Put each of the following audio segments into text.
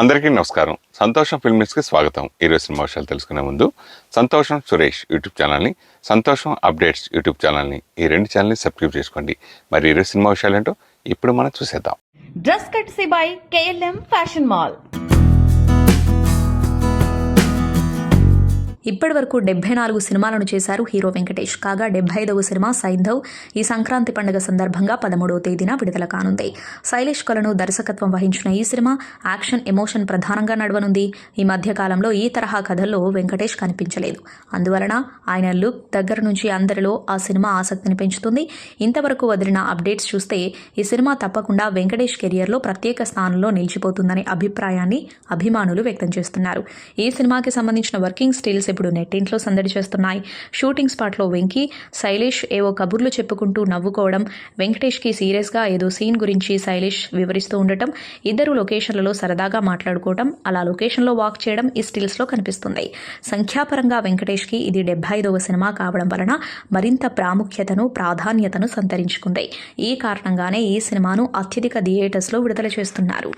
అందరికీ నమస్కారం. సంతోషం ఫిల్మ్స్కి స్వాగతం. ఈరోజు సినిమా విషయాలు తెలుసుకునే ముందు సంతోషం సురేష్ యూట్యూబ్ ఛానల్ని, సంతోషం అప్డేట్స్ యూట్యూబ్ ఛానల్ని, ఈ రెండు ఛానల్ని సబ్స్క్రైబ్ చేసుకోండి. మరి ఈరోజు సినిమా విషయాలు ఏంటో ఇప్పుడు మనం చూసేద్దాం. Dress కట్సీ by KLM fashion mall. ఇప్పటి వరకు 74 సినిమాలను చేశారు హీరో వెంకటేష్. కాగా 75వ సినిమా సైంధవ్ ఈ సంక్రాంతి పండుగ సందర్భంగా 13వ తేదీన విడుదల కానుంది. శైలేష్ కొలను దర్శకత్వం వహించిన ఈ సినిమా యాక్షన్, ఎమోషన్ ప్రధానంగా నడవనుంది. ఈ మధ్య కాలంలో ఈ తరహా కథల్లో వెంకటేష్ కనిపించలేదు. అందువలన ఆయన లుక్ దగ్గర నుంచి అందరిలో ఆ సినిమా ఆసక్తిని పెంచుతుంది. ఇంతవరకు వదిలిన అప్డేట్స్ చూస్తే ఈ సినిమా తప్పకుండా వెంకటేష్ కెరియర్లో ప్రత్యేక స్థానంలో నిలిచిపోతుందనే అభిప్రాయాన్ని అభిమానులు వ్యక్తం చేస్తున్నారు. ఈ సినిమాకి సంబంధించిన వర్కింగ్ స్టిల్స్ ఇప్పుడు నెట్టింట్లో సందడి చేస్తున్నాయి. షూటింగ్ స్పాట్లో వెంకీ, శైలేష్ ఏవో కబుర్లు చెప్పుకుంటూ నవ్వుకోవడం, వెంకటేష్కి సీరియస్గా ఏదో సీన్ గురించి శైలేష్ వివరిస్తూ ఉండటం, ఇద్దరు లొకేషన్లలో సరదాగా మాట్లాడుకోవడం, అలా లొకేషన్లో వాక్ చేయడం ఈ స్టిల్స్లో కనిపిస్తుంది. సంఖ్యాపరంగా వెంకటేష్కి ఇది 75వ సినిమా కావడం వలన మరింత ప్రాముఖ్యతను, ప్రాధాన్యతను సంతరించుకుంది. ఈ కారణంగానే ఈ సినిమాను అత్యధిక థియేటర్స్లో విడుదల చేస్తున్నారు.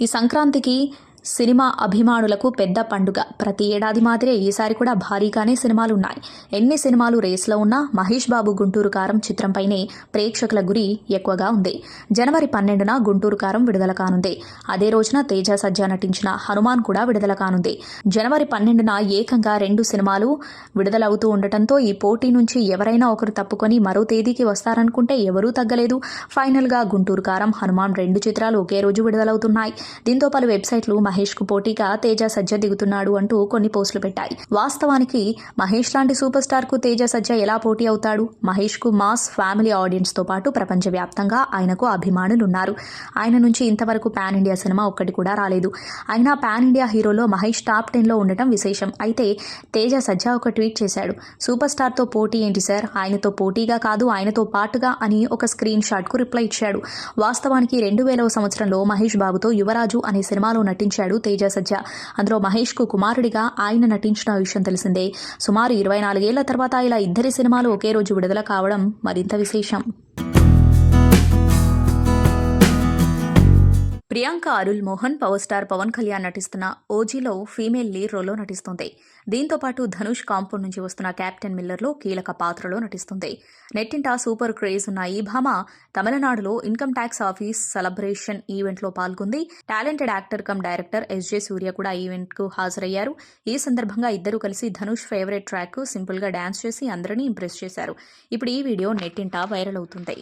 ఈ సంక్రాంతికి సినిమా అభిమానులకు పెద్ద పండుగ. ప్రతి ఏడాది మాదిరే ఈసారి కూడా భారీగానే సినిమాలు ఉన్నాయి. ఎన్ని సినిమాలు రేస్లో ఉన్నా మహేష్ బాబు గుంటూరు కారం చిత్రంపైనే ప్రేక్షకుల గురి ఎక్కువగా ఉంది. జనవరి 12న గుంటూరు కారం విడుదల కానుంది. అదే రోజున తేజ సజ్జా నటించిన హనుమాన్ కూడా విడుదల కానుంది. జనవరి 12న ఏకంగా 2 సినిమాలు విడుదలవుతూ ఉండటంతో ఈ పోటీ నుంచి ఎవరైనా ఒకరు తప్పుకొని మరో తేదీకి వస్తారనుకుంటే ఎవరూ తగ్గలేదు. ఫైనల్గా గుంటూరు కారం, హనుమాన్ 2 చిత్రాలు ఒకే రోజు విడుదలవుతున్నాయి. దీంతో పలు వెబ్సైట్లు మహేష్ కు పోటీగా తేజ సజ్జా దిగుతున్నాడు అంటూ కొన్ని పోస్టులు పెట్టాయి. వాస్తవానికి మహేష్ లాంటి సూపర్ స్టార్ కు తేజ సజ్జా ఎలా పోటీ అవుతాడు? మహేష్ కు మాస్ ఫ్యామిలీ ఆడియన్స్ తో పాటు ప్రపంచవ్యాప్తంగా ఆయనకు అభిమానులు ఉన్నారు. ఆయన నుంచి ఇంతవరకు పాన్ ఇండియా సినిమా ఒక్కటి కూడా రాలేదు. అయినా పాన్ ఇండియా హీరోలో మహేష్ టాప్ 10లో ఉండటం విశేషం. అయితే తేజ సజ్జా ఒక ట్వీట్ చేశాడు. సూపర్ స్టార్ తో పోటీ ఏంటి సార్, ఆయనతో పోటీగా కాదు ఆయనతో పాటుగా అని ఒక స్క్రీన్ షాట్ కు రిప్లై ఇచ్చాడు. వాస్తవానికి 2000వ సంవత్సరంలో మహేష్ బాబుతో యువరాజు అనే సినిమాలో నటించాడు తేజ సజ్జా. అందులో మహేష్ కు కుమారుడిగా ఆయన నటించిన విషయం తెలిసిందే. సుమారు 24 ఏళ్ల తర్వాత ఇలా ఇద్దరి సినిమాలు ఒకే రోజు విడుదల కావడం మరింత విశేషం. ప్రియాంక అరుల్ మోహన్ పవర్ స్టార్ పవన్ కళ్యాణ్ నటిస్తున్న ఓజీలో ఫీమేల్ లీడ్ రోల్లో నటిస్తుంది. దీంతో పాటు ధనుష్ కాంపౌండ్ నుంచి వస్తున్న క్యాప్టెన్ మిల్లర్లో కీలక పాత్రలో నటిస్తుంది. నెట్టింట సూపర్ క్రేజ్ ఉన్న ఈ భామ తమిళనాడులో ఇన్కమ్ ట్యాక్స్ ఆఫీస్ సెలబ్రేషన్ ఈవెంట్లో పాల్గొంది. Talented actor cum director SJ Suryah కూడా ఈవెంట్కు హాజరయ్యారు. ఈ సందర్భంగా ఇద్దరు కలిసి ధనుష్ ఫేవరెట్ ట్రాక్ సింపుల్గా డాన్స్ చేసి అందరినీ ఇంప్రెస్ చేశారు. ఇప్పుడు ఈ వీడియో నెట్టింట వైరల్ అవుతుంది.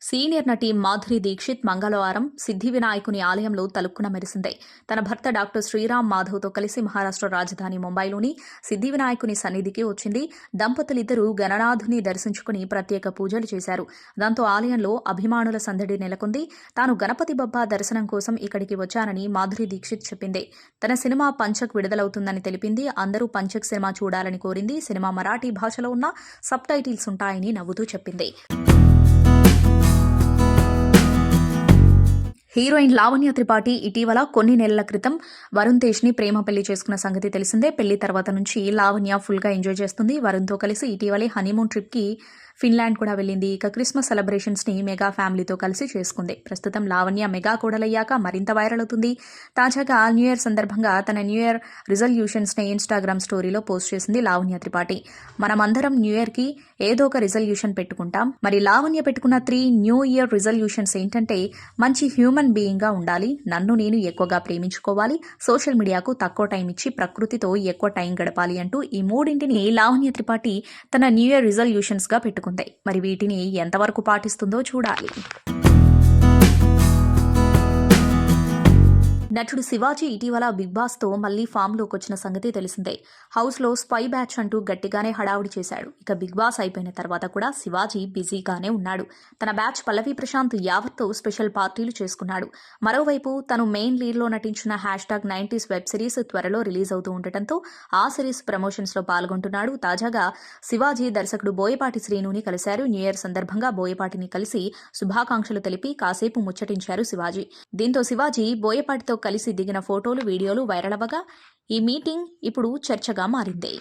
సీనియర్ నటి మాధురి దీక్షిత్ మంగళవారం సిద్ధి వినాయకుని ఆలయంలో తలుక్కున మెరిసింది. తన భర్త డాక్టర్ శ్రీరామ్ మాధవ్తో కలిసి మహారాష్ట్ర రాజధాని ముంబైలోని సిద్ధి వినాయకుని సన్నిధికి వచ్చింది. దంపతులిద్దరూ గణనాథుని దర్శించుకుని ప్రత్యేక పూజలు చేశారు. దాంతో ఆలయంలో అభిమానుల సందడి నెలకొంది. తాను గణపతి బప్పా దర్శనం కోసం ఇక్కడికి వచ్చానని మాధురి దీక్షిత్ చెప్పింది. తన సినిమా పంచక్ విడుదలవుతుందని తెలిపింది. అందరూ పంచక్ సినిమా చూడాలని కోరింది. సినిమా మరాఠీ భాషలో ఉన్న సబ్ టైటిల్స్ ఉంటాయని నవ్వుతూ చెప్పింది. హీరోయిన్ లావణ్య త్రిపాఠి ఇటీవల కొన్ని నెలల క్రితం వరుణ్ తేజ్ని ప్రేమ పెళ్లి చేసుకున్న సంగతి తెలిసిందే. పెళ్లి తర్వాత నుంచి లావణ్య ఫుల్గా ఎంజాయ్ చేస్తుంది. వరుణ్తో కలిసి ఇటీవలే హనీమూన్ ట్రిప్కి ఫిన్లాండ్ కూడా వెళ్ళింది. ఇక క్రిస్మస్ సెలబ్రేషన్స్ని మెగా ఫ్యామిలీతో కలిసి చేసుకుంది. ప్రస్తుతం లావణ్య మెగా కోడలయ్యాక మరింత వైరల్ అవుతుంది. తాజాగా న్యూ ఇయర్ సందర్భంగా తన న్యూ ఇయర్ రిజల్యూషన్స్ని ఇన్స్టాగ్రామ్ స్టోరీలో పోస్ట్ చేసింది లావణ్య త్రిపాఠి. మనమందరం న్యూ ఇయర్కి ఏదో ఒక రిజల్యూషన్ పెట్టుకుంటాం. మరి లావణ్య పెట్టుకున్న 3 న్యూ ఇయర్ రిజల్యూషన్స్ ఏంటంటే, మంచి హ్యూమన్ బీయింగ్గా ఉండాలి, నన్ను నేను ఎక్కువగా ప్రేమించుకోవాలి, సోషల్ మీడియాకు తక్కువ టైం ఇచ్చి ప్రకృతితో ఎక్కువ టైం గడపాలి అంటూ ఈ 3ంటిని లావణ్య త్రిపాఠి తన న్యూ ఇయర్ రిజల్యూషన్స్గా పెట్టుకుంది. మరి వీటిని ఎంతవరకు పాటిస్తుందో చూడాలి. నటుడు శివాజీ ఇటీవల బిగ్ బాస్తో మళ్లీ ఫామ్లోకి వచ్చిన సంగతి తెలిసిందే. హౌస్లో స్పై బ్యాచ్ అంటూ గట్టిగానే హడావుడి చేశాడు. ఇక బిగ్ బాస్ అయిపోయిన తర్వాత కూడా శివాజీ బిజీగానే ఉన్నాడు. తన బ్యాచ్ పల్లవి ప్రశాంత్ యావత్తో స్పెషల్ పార్టీలు చేసుకున్నాడు. మరోవైపు తను మెయిన్ లీడ్లో నటించిన #90s వెబ్ సిరీస్ త్వరలో రిలీజ్ అవుతూ ఉండటంతో ఆ సిరీస్ ప్రమోషన్స్లో పాల్గొంటున్నాడు. తాజాగా శివాజీ దర్శకుడు బోయపాటి శ్రీనుని కలిశారు. న్యూ ఇయర్ సందర్భంగా బోయపాటిని కలిసి శుభాకాంక్షలు తెలిపి కాసేపు ముచ్చటించారు శివాజీ. దీంతో శివాజీ బోయపాటితో కలిసి దిగిన ఫోటోలు, వీడియోలు వైరల్ అవ్వగా ఈ మీటింగ్ ఇప్పుడు చర్చగా మారింది.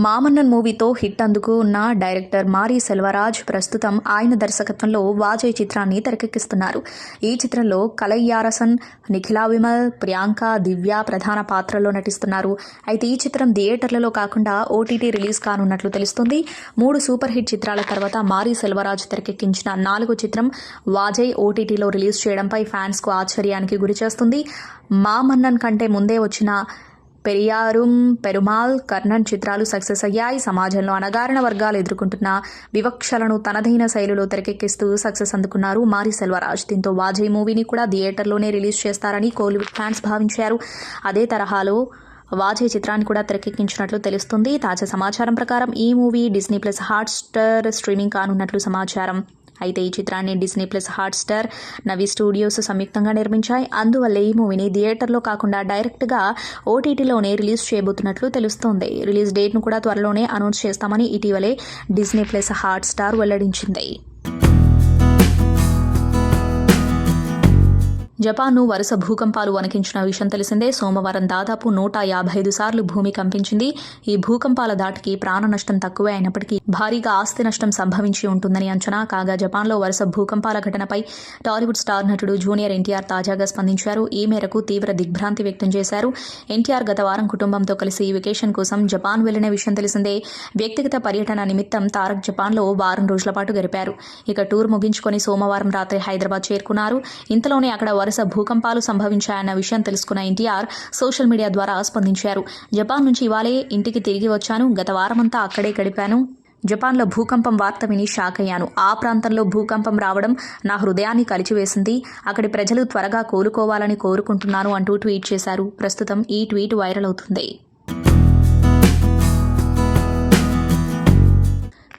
మామన్నన్ మూవీతో హిట్ అందుకున్న డైరెక్టర్ మారీ సెల్వరాజ్ ప్రస్తుతం ఆయన దర్శకత్వంలో వాజయ్ చిత్రాన్ని తెరకెక్కిస్తున్నారు. ఈ చిత్రంలో కలయ్యారసన్, నిఖిలా విమల్, ప్రియాంక, దివ్య ప్రధాన పాత్రల్లో నటిస్తున్నారు. అయితే ఈ చిత్రం థియేటర్లలో కాకుండా ఓటీటీ రిలీజ్ కానున్నట్లు తెలుస్తుంది. 3 సూపర్ హిట్ చిత్రాల తర్వాత మారీ సెల్వరాజ్ తెరకెక్కించిన 4వ చిత్రం వాజయ్ ఓటీటీలో రిలీజ్ చేయడంపై ఫ్యాన్స్కు ఆశ్చర్యానికి గురిచేస్తుంది. మామన్నన్ కంటే ముందే వచ్చిన పెరియారుం, పెరుమాల్, కర్ణన్ చిత్రాలు సక్సెస్ అయ్యాయి. సమాజంలో అణగారిన వర్గాలు ఎదుర్కొంటున్న వివక్షలను తనదైన శైలిలో తెరకెక్కిస్తూ సక్సెస్ అందుకున్నారు మారీ సెల్వరాజ్. దీంతో వాజయ్ మూవీని కూడా థియేటర్లోనే రిలీజ్ చేస్తారని కోలీవుడ్ ఫ్యాన్స్ భావించారు. అదే తరహాలో వాజయ్ చిత్రాన్ని కూడా తెరకెక్కించినట్లు తెలుస్తుంది. తాజా సమాచారం ప్రకారం ఈ movie Disney plus Hotstar streaming కానున్నట్లు సమాచారం. అయితే ఈ చిత్రాన్ని Disney plus Hotstar, Navi studios సంయుక్తంగా నిర్మించాయి. అందువల్ల ఈ మూవీని థియేటర్లో కాకుండా డైరెక్ట్గా ఓటీటీలోనే రిలీజ్ చేయబోతున్నట్లు తెలుస్తోంది. రిలీజ్ డేట్ను కూడా త్వరలోనే అనౌన్స్ చేస్తామని ఇటీవలే డిస్నీ ప్లస్ హాట్స్టార్ వెల్లడించింది. జపాన్ను వరుస భూకంపాలు వణికించిన విషయం తెలిసిందే. సోమవారం దాదాపు 155 సార్లు భూమి కంపించింది. ఈ భూకంపాల దాటికి ప్రాణ నష్టం తక్కువే అయినప్పటికీ భారీగా ఆస్తి నష్టం సంభవించి ఉంటుందని అంచనా. కాగా జపాన్లో వరుస భూకంపాల ఘటనపై టాలీవుడ్ స్టార్ నటుడు జూనియర్ ఎన్టీఆర్ తాజాగా స్పందించారు. ఈ మేరకు తీవ్ర దిగ్భ్రాంతి వ్యక్తం చేశారు. ఎన్టీఆర్ గత వారం కుటుంబంతో కలిసి వెకేషన్ కోసం జపాన్ వెళ్లిన విషయం తెలిసిందే. వ్యక్తిగత పర్యటన నిమిత్తం తారక్ జపాన్లో వారం రోజుల పాటు గడిపారు. ఇక టూర్ ముగించుకొని సోమవారం రాత్రి హైదరాబాద్ చేరుకున్నారు. ఇంతలోనే అక్కడ వరుస భూకంపాలు సంభవించాయన్న విషయం తెలుసుకున్న ఎన్టీఆర్ సోషల్ మీడియా ద్వారా స్పందించారు. జపాన్ నుంచి ఇవాళే ఇంటికి తిరిగి వచ్చాను. గత వారమంతా అక్కడే గడిపాను. జపాన్లో భూకంపం వార్త విని షాక్ అయ్యాను. ఆ ప్రాంతంలో భూకంపం రావడం నా హృదయాన్ని కలిచివేసింది. అక్కడి ప్రజలు త్వరగా కోలుకోవాలని కోరుకుంటున్నాను అంటూ ట్వీట్ చేశారు. ప్రస్తుతం ఈ ట్వీట్ వైరల్ అవుతుంది.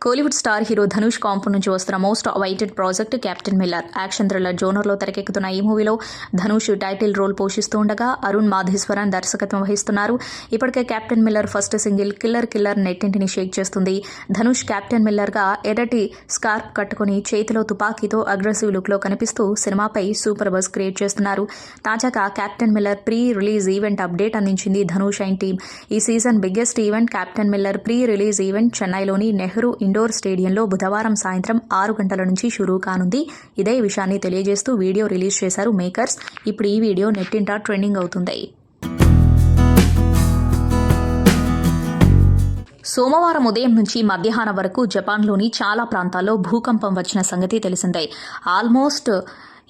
Kollywood star hero Dhanush compound నుంచి వస్తున్న most awaited project captain Miller. Action thriller జోనర్లో తెరకెక్కుతున్న ఈ మూవీలో ధనుష్ టైటిల్ రోల్ పోషిస్తూ ఉండగా అరుణ్ మాధేశ్వరన్ దర్శకత్వం వహిస్తున్నారు. ఇప్పటికే captain Miller first single killer నెట్టింటిని షేక్ చేస్తుంది. ధనుష్ కెప్టెన్ మిల్లర్గా ఎర్రటి స్కార్ప్ కట్టుకుని చేతిలో తుపాకీతో అగ్రెసివ్ లుక్లో కనిపిస్తూ సినిమాపై సూపర్ బజ్ క్రియేట్ చేస్తున్నారు. తాజాగా captain Miller pre release event update అందించింది ధనుష్ అండ్ టీమ్. ఈ season biggest event captain Miller pre release event చెన్నైలోని నెహ్రూ ఇండోర్ స్టేడియంలో బుధవారం సాయంత్రం 6 గంటల నుంచి షురూ కానుంది. ఇదే విషయాన్ని తెలియజేస్తూ వీడియో రిలీజ్ చేశారు మేకర్స్. ఇప్పుడు ఈ వీడియో నెట్టింట ట్రెండింగ్ అవుతుంది. సోమవారం ఉదయం నుంచి మధ్యాహ్నం వరకు జపాన్లోని చాలా ప్రాంతాల్లో భూకంపం వచ్చిన సంగతి తెలిసిందే. ఆల్మోస్ట్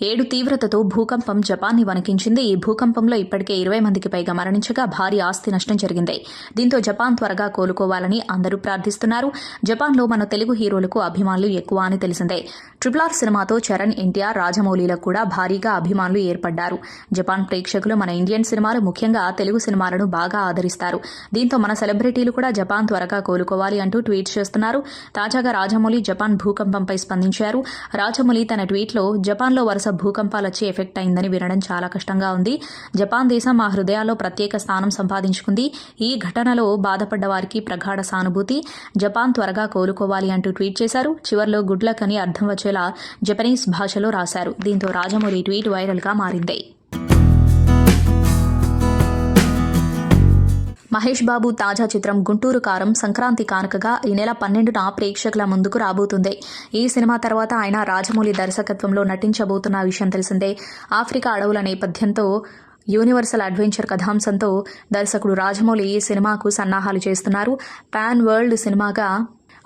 7 తీవ్రతతో భూకంపం జపాన్ని వణికించింది. ఈ భూకంపంలో ఇప్పటికే 20 మందికి పైగా మరణించగా భారీ ఆస్తి నష్టం జరిగింది. దీంతో జపాన్ త్వరగా కోలుకోవాలని అందరూ ప్రార్థిస్తున్నారు. జపాన్లో మన తెలుగు హీరోలకు అభిమానులు ఎక్కువ అని తెలిసిందే. RRR సినిమాతో చరణ్, ఎన్టీఆర్, రాజమౌళిలకు కూడా భారీగా అభిమానులు ఏర్పడ్డారు. జపాన్ ప్రేక్షకులు మన ఇండియన్ సినిమాలు, ముఖ్యంగా తెలుగు సినిమాలను బాగా ఆదరిస్తారు. దీంతో మన సెలబ్రిటీలు కూడా జపాన్ త్వరగా కోలుకోవాలి అంటూ ట్వీట్ చేస్తున్నారు. తాజాగా రాజమౌళి జపాన్ భూకంపంపై స్పందించారు. రాజమౌళి తన ట్వీట్లో జపాన్లో వరుస భూకంపాలు వచ్చి ఎఫెక్ట్ అయిందని వినడం చాలా కష్టంగా ఉంది. జపాన్ దేశం మా హృదయాల్లో ప్రత్యేక స్థానం సంపాదించుకుంది. ఈ ఘటనలో బాధపడ్డ వారికి ప్రగాఢ సానుభూతి. జపాన్ త్వరగా కోలుకోవాలి అంటూ ట్వీట్ చేశారు. చివర్లో గుడ్ లక్ అని అర్థం వచ్చేలా జపనీస్ భాషలో రాశారు. దీంతో రాజమౌళి ట్వీట్ వైరల్గా మారింది. మహేష్ బాబు తాజా చిత్రం గుంటూరు కారం సంక్రాంతి కానుకగా ఈ నెల 12న ప్రేక్షకుల ముందుకు రాబోతుంది. ఈ సినిమా తర్వాత ఆయన రాజమౌళి దర్శకత్వంలో నటించబోతున్న విషయం తెలిసిందే. ఆఫ్రికా అడవుల నేపథ్యంతో యూనివర్సల్ అడ్వెంచర్ కథాంశంతో దర్శకుడు రాజమౌళి ఈ సినిమాకు సన్నాహాలు చేస్తున్నారు. పాన్ వరల్డ్ సినిమాగా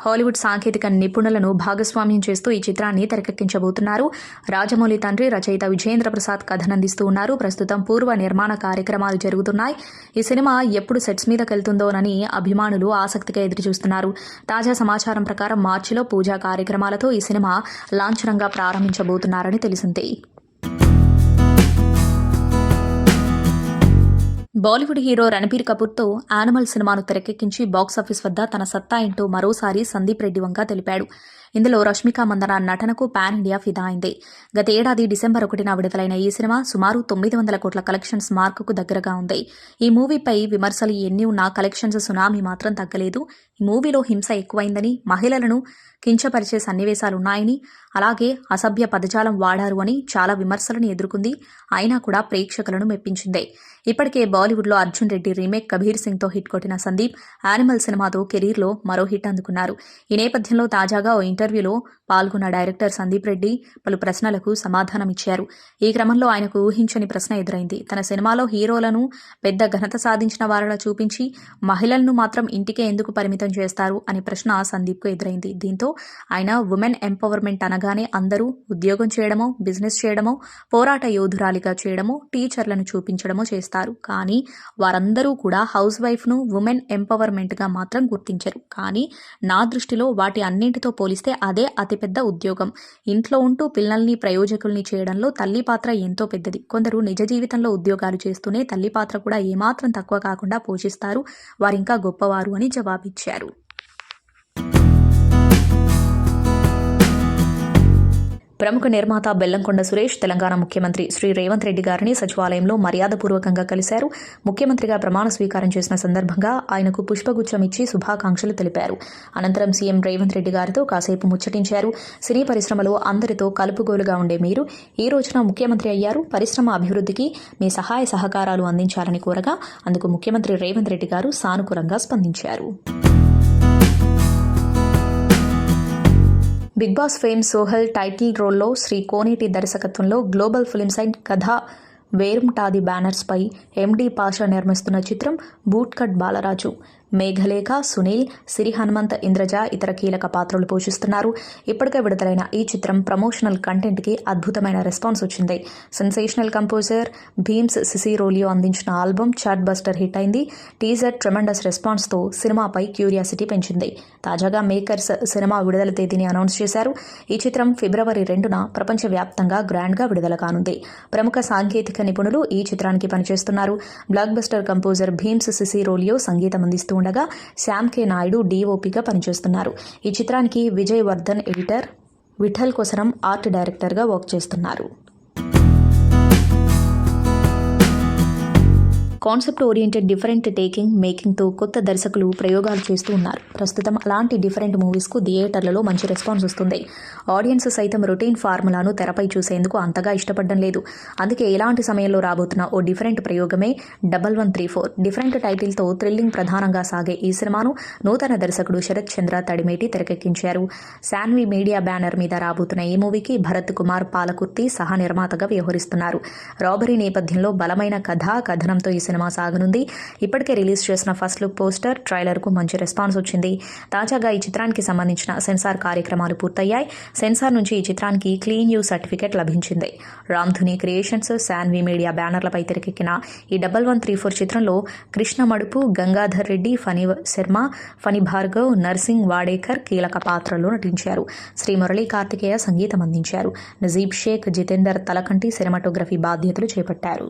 హాలీవుడ్ సాంకేతిక నిపుణులను భాగస్వామ్యం చేస్తూ ఈ చిత్రాన్ని తెరకెక్కించబోతున్నారు. రాజమౌళి తండ్రి రచయిత విజేంద్ర ప్రసాద్ కథనందిస్తూ ఉన్నారు. ప్రస్తుతం పూర్వ నిర్మాణ కార్యక్రమాలు జరుగుతున్నాయి. ఈ సినిమా ఎప్పుడు సెట్స్ మీదకెళ్తుందోనని అభిమానులు ఆసక్తిగా ఎదురుచూస్తున్నారు. తాజా సమాచారం ప్రకారం మార్చిలో పూజా కార్యక్రమాలతో ఈ సినిమా లాంఛనంగా ప్రారంభించబోతున్నారని తెలిసింది. బాలీవుడ్ హీరో రణబీర్ కపూర్తో యానిమల్ సినిమాను తెరకెక్కించి బాక్సాఫీస్ వద్ద తన సత్తా ఏంటో మరోసారి సందీప్ రెడ్డి వంక తెలిపాడు. ఇందులో రష్మిక మందన నటనకు పాన్ ఇండియా ఫిదా అయింది. గత ఏడాది డిసెంబర్ 1న విడుదలైన ఈ సినిమా సుమారు 900 కోట్ల కలెక్షన్స్ మార్కుకు దగ్గరగా ఉంది. ఈ మూవీపై విమర్శలు ఎన్ని ఉన్నా కలెక్షన్స్ సునామీ మాత్రం తగ్గలేదు. మూవీలో హింస ఎక్కువైందని, మహిళలను కించపరిచే సన్నివేశాలున్నాయని, అలాగే అసభ్య పదజాలం వాడారు అని చాలా విమర్శలను ఎదుర్కొంది. అయినా కూడా ప్రేక్షకులను మెప్పించింది. ఇప్పటికే బాలీవుడ్లో అర్జున్ రెడ్డి రీమేక్ కబీర్ సింగ్తో హిట్ కొట్టిన సందీప్ యానిమల్ సినిమాతో కెరీర్లో మరో హిట్ అందుకున్నారు. ఈ నేపథ్యంలో తాజాగా ఓ ఇంటర్వ్యూలో పాల్గొన్న డైరెక్టర్ సందీప్ రెడ్డి పలు ప్రశ్నలకు సమాధానమిచ్చారు. ఈ క్రమంలో ఆయనకు ఊహించని ప్రశ్న ఎదురైంది. తన సినిమాలో హీరోలను పెద్ద ఘనత సాధించిన వారిలా చూపించి మహిళలను మాత్రం ఇంటికే ఎందుకు పరిమితం చేస్తారు అనే ప్రశ్న సందీప్కు ఎదురైంది. దీంతో ఆయన ఉమెన్ ఎంపవర్మెంట్ అనగానే అందరూ ఉద్యోగం చేయడమో, బిజినెస్ చేయడమో, పోరాట యోధురాలిగా చేయడమో, టీచర్లను చూపించడమో చేస్తారు. కానీ వారందరూ కూడా హౌస్ వైఫ్ను ఉమెన్ ఎంపవర్మెంట్గా మాత్రం గుర్తించరు. కానీ నా దృష్టిలో వాటి అన్నింటితో పోలిస్తే అదే అతిపెద్ద ఉద్యోగం. ఇంట్లో ఉంటూ పిల్లల్ని ప్రయోజకుల్ని చేయడంలో తల్లి పాత్ర ఎంతో పెద్దది. కొందరు నిజ జీవితంలో ఉద్యోగాలు చేస్తూనే తల్లి పాత్ర కూడా ఏమాత్రం తక్కువ కాకుండా పోషిస్తారు. వారింకా గొప్పవారు అని జవాబిచ్చారు. ప్రముఖ నిర్మాత బెల్లంకొండ సురేష్ తెలంగాణ ముఖ్యమంత్రి శ్రీ రేవంత్ రెడ్డి గారిని సచివాలయంలో మర్యాదపూర్వకంగా కలిశారు. ముఖ్యమంత్రిగా ప్రమాణ స్వీకారం చేసిన సందర్భంగా ఆయనకు పుష్పగుచ్చం ఇచ్చి శుభాకాంక్షలు తెలిపారు. అనంతరం సీఎం రేవంత్ రెడ్డి గారితో కాసేపు ముచ్చటించారు. సినీ పరిశ్రమలో అందరితో కలుపుగోలుగా ఉండే మీరు ఈ రోజున ముఖ్యమంత్రి అయ్యారు. పరిశ్రమ అభివృద్ధికి మీ సహాయ సహకారాలు అందించాలని కోరగా అందుకు ముఖ్యమంత్రి రేవంత్ రెడ్డి గారు సానుకూలంగా స్పందించారు. Bigg Boss fame Sohel title రోల్లో శ్రీ కోనేటి దర్శకత్వంలో గ్లోబల్ ఫిల్మ్స్ అండ్ కథ వేరుంటాది బ్యానర్స్పై ఎండి పాషా నిర్మిస్తున్న చిత్రం బూట్ కట్ బాలరాజు. మేఘలేఖ, సునీల్, సిరి హనుమంత్, ఇంద్రజ ఇతర కీలక పాత్రలు పోషిస్తున్నారు. ఇప్పటికే విడుదలైన ఈ చిత్రం ప్రమోషనల్ కంటెంట్కి అద్భుతమైన రెస్పాన్స్ వచ్చింది. సెన్సేషనల్ కంపోజర్ భీమ్స్ సిసిరోలియో అందించిన ఆల్బమ్ చార్ట్ బస్టర్ హిట్ అయింది. టీజర్ ట్రెమెండస్ రెస్పాన్స్తో సినిమాపై క్యూరియాసిటీ పెంచింది. తాజాగా మేకర్స్ సినిమా విడుదల తేదీని అనౌన్స్ చేశారు. ఈ చిత్రం ఫిబ్రవరి 2న ప్రపంచవ్యాప్తంగా గ్రాండ్గా విడుదల కానుంది. ప్రముఖ సాంకేతిక నిపుణులు ఈ చిత్రానికి పనిచేస్తున్నారు. Block buster composer Bheems Ceciroleo సంగీతం అందిస్తూ ఉండగా శ్యామ్ కే నాయుడు డీఓపీగా పనిచేస్తున్నారు. ఈ చిత్రానికి విజయ్ వర్ధన్ ఎడిటర్, విఠల్ కొసరం ఆర్ట్ డైరెక్టర్గా వర్క్ చేస్తున్నారు. కాన్సెప్ట్ ఓరియంటెడ్ డిఫరెంట్ టేకింగ్ మేకింగ్తో కొత్త దర్శకులు ప్రయోగాలు చేస్తూ ఉన్నారు. ప్రస్తుతం అలాంటి డిఫరెంట్ మూవీస్కు థియేటర్లలో మంచి రెస్పాన్స్ వస్తుంది. ఆడియన్స్ సైతం రొటీన్ ఫార్ములాను తెరపై చూసేందుకు అంతగా ఇష్టపడడం లేదు. అందుకే ఇలాంటి సమయంలో రాబోతున్న ఓ డిఫరెంట్ ప్రయోగమే 1134. డిఫరెంట్ టైటిల్తో థ్రిల్లింగ్ ప్రధానంగా సాగే ఈ సినిమాను నూతన దర్శకుడు శరత్ చంద్ర తడిమేటి తెరకెక్కించారు. శాన్వి మీడియా బ్యానర్ మీద రాబోతున్న ఈ మూవీకి భరత్ కుమార్ పాలకుర్తి సహా నిర్మాతగా వ్యవహరిస్తున్నారు. రాబరీ నేపథ్యంలో బలమైన కథనంతో ఈ సినిమా సాగనుంది. ఇప్పటికే రిలీజ్ చేసిన ఫస్ట్ లుక్ పోస్టర్, ట్రైలర్కు మంచి రెస్పాన్స్ వచ్చింది. తాజాగా ఈ చిత్రానికి సంబంధించిన సెన్సార్ కార్యక్రమాలు పూర్తయ్యాయి. సెన్సార్ నుంచి ఈ చిత్రానికి క్లీన్ యూ సర్టిఫికెట్ లభించింది. రామ్ధుని క్రియేషన్స్, శాన్వి మీడియా బ్యానర్లపై తెరకెక్కిన ఈ 1134 చిత్రంలో కృష్ణ మడుపు, గంగాధర్ రెడ్డి, ఫణి శర్మ, ఫణి భార్గవ్, నర్సింగ్ వాడేకర్ కీలక పాత్రల్లో నటించారు. శ్రీ మురళీ కార్తికేయ సంగీతం అందించారు. నజీబ్ షేక్, జితేందర్ తలకంటి సినిమాటోగ్రఫీ బాధ్యతలు చేపట్టారు.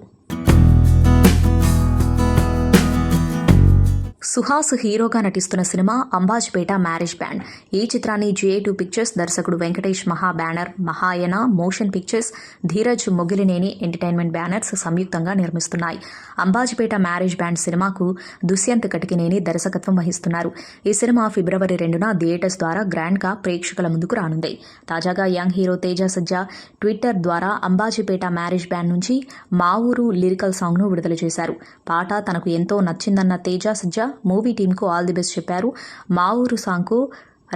సుహాస్ హీరోగా నటిస్తున్న సినిమా అంబాజీపేట మ్యారేజ్ బ్యాండ్. ఈ చిత్రాన్ని GA2 పిక్చర్స్ దర్శకుడు Venkatesh Maha banner, Mahayana motion pictures, Dheeraj Mogilineni entertainment banners సంయుక్తంగా నిర్మిస్తున్నాయి. అంబాజీపేట మ్యారేజ్ బ్యాండ్ సినిమాకు దుష్యంత్ కటికినేని దర్శకత్వం వహిస్తున్నారు. ఈ సినిమా ఫిబ్రవరి 2న థియేటర్స్ ద్వారా గ్రాండ్గా ప్రేక్షకుల ముందుకు రానుంది. తాజాగా యంగ్ హీరో తేజ సజ్జా ట్విట్టర్ ద్వారా అంబాజీపేట మ్యారేజ్ బ్యాండ్ నుంచి మా ఊరు లిరికల్ సాంగ్ను విడుదల చేశారు. పాట తనకు ఎంతో నచ్చిందన్న తేజ సజ్జా మూవీ టీంకు ఆల్ ది బెస్ట్ చెప్పారు. మా ఊరు సాంగ్కు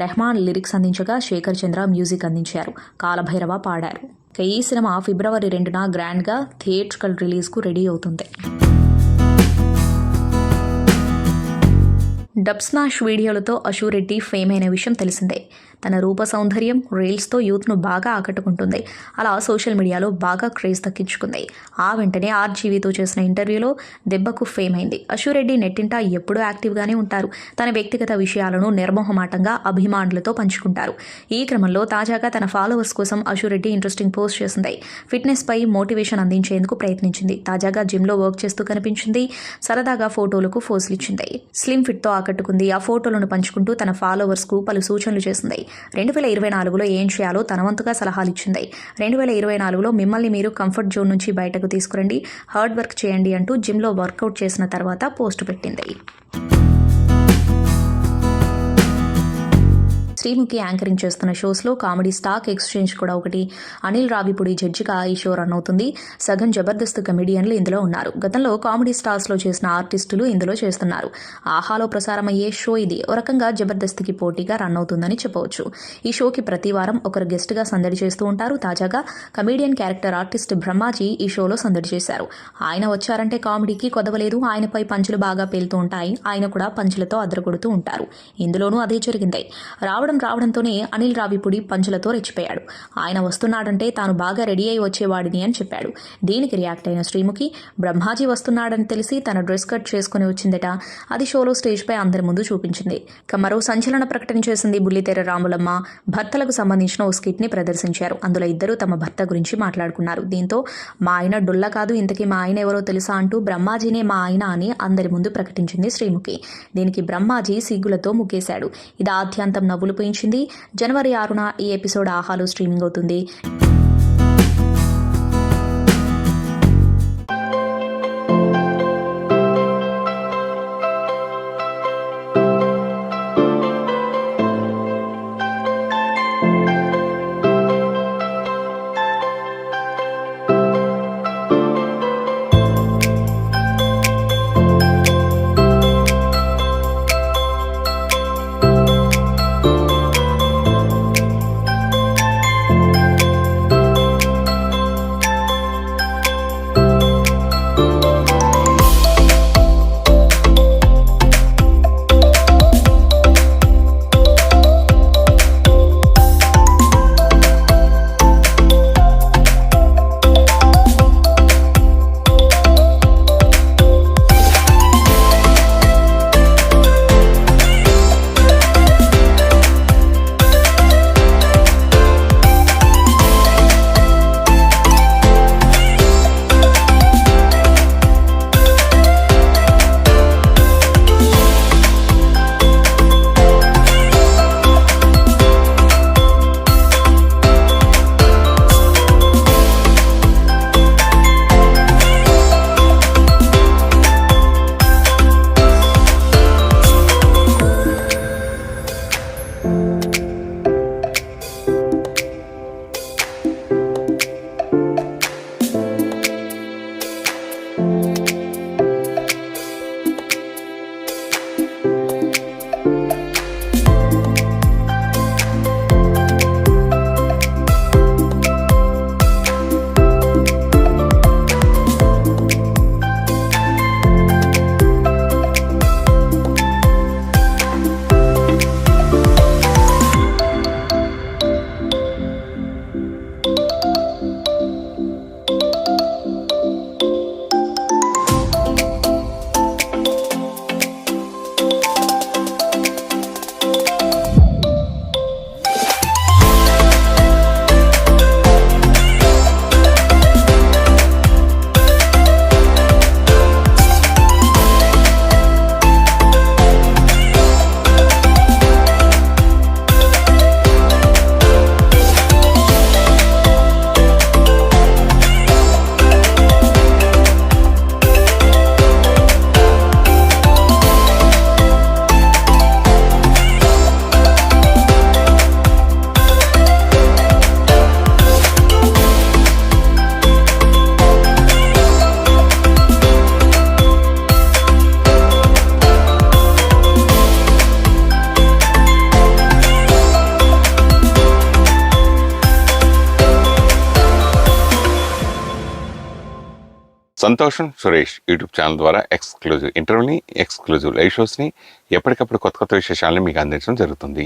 రెహమాన్ లిరిక్స్ అందించగా శేఖర్ చంద్ర మ్యూజిక్ అందించారు. కాలభైరవ పాడారు. ఈ సినిమా ఫిబ్రవరి 2న గ్రాండ్గా థియేట్రికల్ రిలీజ్కు రెడీ అవుతుంది. డబ్ స్మాష్ వీడియోలతో అశూరెడ్డి ఫేమ్ అయిన విషయం తెలిసిందే. తన రూప సౌందర్యం, రీల్స్తో యూత్ను బాగా ఆకట్టుకుంటుంది. అలా సోషల్ మీడియాలో బాగా క్రేజ్ దక్కించుకుంది. ఆ వెంటనే ఆర్జీవీతో చేసిన ఇంటర్వ్యూలో దెబ్బకు ఫేమ్ అయింది. అశూరెడ్డి నెట్టింట ఎప్పుడూ యాక్టివ్గానే ఉంటారు. తన వ్యక్తిగత విషయాలను నిర్మోహమాటంగా అభిమానులతో పంచుకుంటారు. ఈ క్రమంలో తాజాగా తన ఫాలోవర్స్ కోసం అశూరెడ్డి ఇంట్రెస్టింగ్ పోస్ట్ చేసింది. ఫిట్నెస్ పై మోటివేషన్ అందించేందుకు ప్రయత్నించింది. తాజాగా జిమ్లో వర్క్ చేస్తూ కనిపించింది. సరదాగా ఫోటోలకు ఫోజులు ఇచ్చింది. స్లిమ్ ఫిట్తో ఆకట్టుకుంది. ఆ ఫోటోలను పంచుకుంటూ తన ఫాలోవర్స్కు పలు సూచనలు చేసింది. 2024లో ఏం చేయాలో తన వంతుగా సలహాలు ఇచ్చింది. 2024లో మిమ్మల్ని మీరు కంఫర్ట్ జోన్ నుంచి బయటకు తీసుకురండి, హార్డ్ వర్క్ చేయండి అంటూ జిమ్లో వర్కౌట్ చేసిన తర్వాత పోస్ట్ పెట్టింది. శ్రీముఖి యాంకరింగ్ చేస్తున్న షోస్లో కామెడీ స్టాక్ ఎక్స్చేంజ్ కూడా ఒకటి. అనిల్ రావిపూడి జడ్జిగా ఈ షో రన్ అవుతుంది. సగం జబర్దస్త్ కమెడియన్లు ఇందులో ఉన్నారు. గతంలో కామెడీ స్టార్స్లో చేసిన ఆర్టిస్టులు ఇందులో చేస్తున్నారు. ఆహాలో ప్రసారమయ్యే షో ఇది. ఓ రకంగా జబర్దస్త్కి పోటీగా రన్ అవుతుందని చెప్పవచ్చు. ఈ షోకి ప్రతి వారం ఒకరు గెస్ట్గా సందడి చేస్తూ ఉంటారు. తాజాగా కమెడియన్ క్యారెక్టర్ ఆర్టిస్ట్ బ్రహ్మాజీ ఈ షోలో సందడి చేశారు. ఆయన వచ్చారంటే కామెడీకి కొదవలేదు. ఆయనపై పంచులు బాగా పేలుతూ ఉంటాయి. ఆయన కూడా పంచులతో అదరగొడుతూ ఉంటారు. ఇందులోనూ అదే జరిగింది. రావడంతోనే అనిల్ రావిపూడి పంచులతో రెచ్చిపోయాడు. ఆయన వస్తున్నాడంటే తాను బాగా రెడీ అయి వచ్చేవాడిని అని చెప్పాడు. దీనికి రియాక్ట్ అయిన శ్రీముఖి బ్రహ్మాజీ వస్తున్నాడని తెలిసి తన డ్రెస్ కట్ చేసుకుని వచ్చిందట. అది షోలో స్టేజ్పై అందరి ముందు చూపించింది. మరో సంచలన ప్రకటన చేసింది బుల్లితెర రాములమ్మ. భర్తలకు సంబంధించిన ఓ స్కిట్ ని ప్రదర్శించారు. అందులో ఇద్దరు తమ భర్త గురించి మాట్లాడుకున్నారు. దీంతో మా ఆయన డొల్ల కాదు, ఇంతకీ మా ఆయన ఎవరో తెలుసా అంటూ బ్రహ్మాజీనే మా ఆయన అని అందరి ముందు ప్రకటించింది శ్రీముఖి. దీనికి బ్రహ్మాజీ సిగ్గులతో ముగ్గేశాడు. ఇది ఆద్యంతం నవ్వులు పోయించింది. జనవరి 6న ఈ ఎపిసోడ్ ఆహాలో స్ట్రీమింగ్ అవుతుంది. సంతోషం సురేష్ యూట్యూబ్ ఛానల్ ద్వారా ఎక్స్క్లూజివ్ ఇంటర్వ్యూని, ఎక్స్క్లూజివ్ లైవ్ షోస్ని, ఎప్పటికప్పుడు కొత్త విశేషాలని మీకు అందించడం జరుగుతుంది.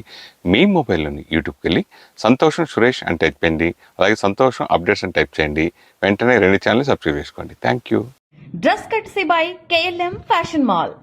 మీ మొబైల్లోని యూట్యూబ్కి వెళ్ళి సంతోషం సురేష్ అని టైప్ చేయండి. అలాగే సంతోషం అప్డేట్స్ అని టైప్ చేయండి. వెంటనే 2 ఛానల్ని సబ్స్క్రైబ్ చేసుకోండి. Thank you. Dress కట్సీ by KLM fashion mall.